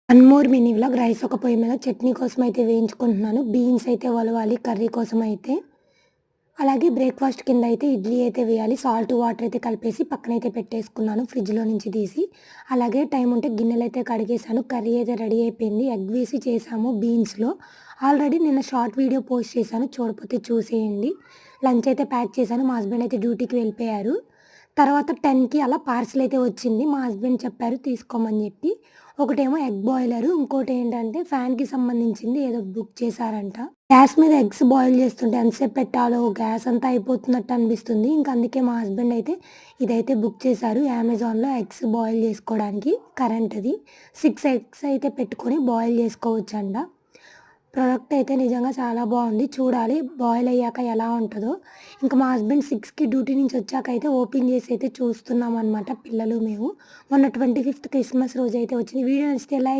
One more mini vlog. Rice ఒక పొయ్యి మీద చట్నీ కోసం అయితే వేయించుకుంటున్నాను. బీన్స్ అయితే ఒలవాలి కర్రీ కోసం అయితే. అలాగే బ్రేక్‌ఫాస్ట్ కింద అయితే ఇడ్లీ అయితే వేయాలి. సాల్ట్, వాటర్ అయితే కలిపేసి పక్కనైతే పెట్టేసుకున్నాను ఫ్రిడ్జ్‌లో నుంచి తీసి. అలాగే టైం ఉంటే గిన్నెలైతే కడిగేసాను. కర్రీ అయితే రెడీ అయిపోయింది. ఎగ్ వేసి చేశాము బీన్స్‌లో. ఆల్రెడీ నిన్న షార్ట్ వీడియో పోస్ట్ చేశాను. చూడకపోతే చూసేయండి. లంచ్ అయితే ప్యాక్ చేశాను. మా హస్బెండ్ అయితే డ్యూటీకి వెళ్ళిపోయారు. తర్వాత 10కి అలా పార్సిల్ అయితే వచ్చింది. మా హస్బెండ్ చెప్పారు తీసుకోమని చెప్పి. ఒకటేమో ఎగ్ బాయిలరు, ఇంకోటేంటంటే ఫ్యాన్‌కి సంబంధించింది ఏదో బుక్ చేశారంట. గ్యాస్ మీద ఎగ్స్ బాయిల్ చేస్తుంటే ఎంతసేపు పెట్టాలో గ్యాస్ అంతా అయిపోతున్నట్టు అనిపిస్తుంది. ఇంక అందుకే మా హస్బెండ్ అయితే ఇదైతే బుక్ చేశారు అమెజాన్‌లో ఎగ్స్ బాయిల్ చేసుకోవడానికి కరెంట్‌ది. 6 ఎగ్స్ అయితే పెట్టుకొని బాయిల్ చేసుకోవచ్చంట. ప్రోడక్ట్ అయితే నిజంగా చాలా బావుంది. చూడాలి బాయిల్ అయ్యాక ఎలా ఉంటదో. ఇంక మా హస్బెండ్ 6కి డ్యూటీ నుంచి వచ్చాకైతే ఓపెన్ చేసి అయితే చూస్తున్నామనమాట పిల్లలు మేము. మొన్న 25థ్ క్రిస్మస్ రోజైతే వచ్చింది. వీడియో నచ్చితే లైక్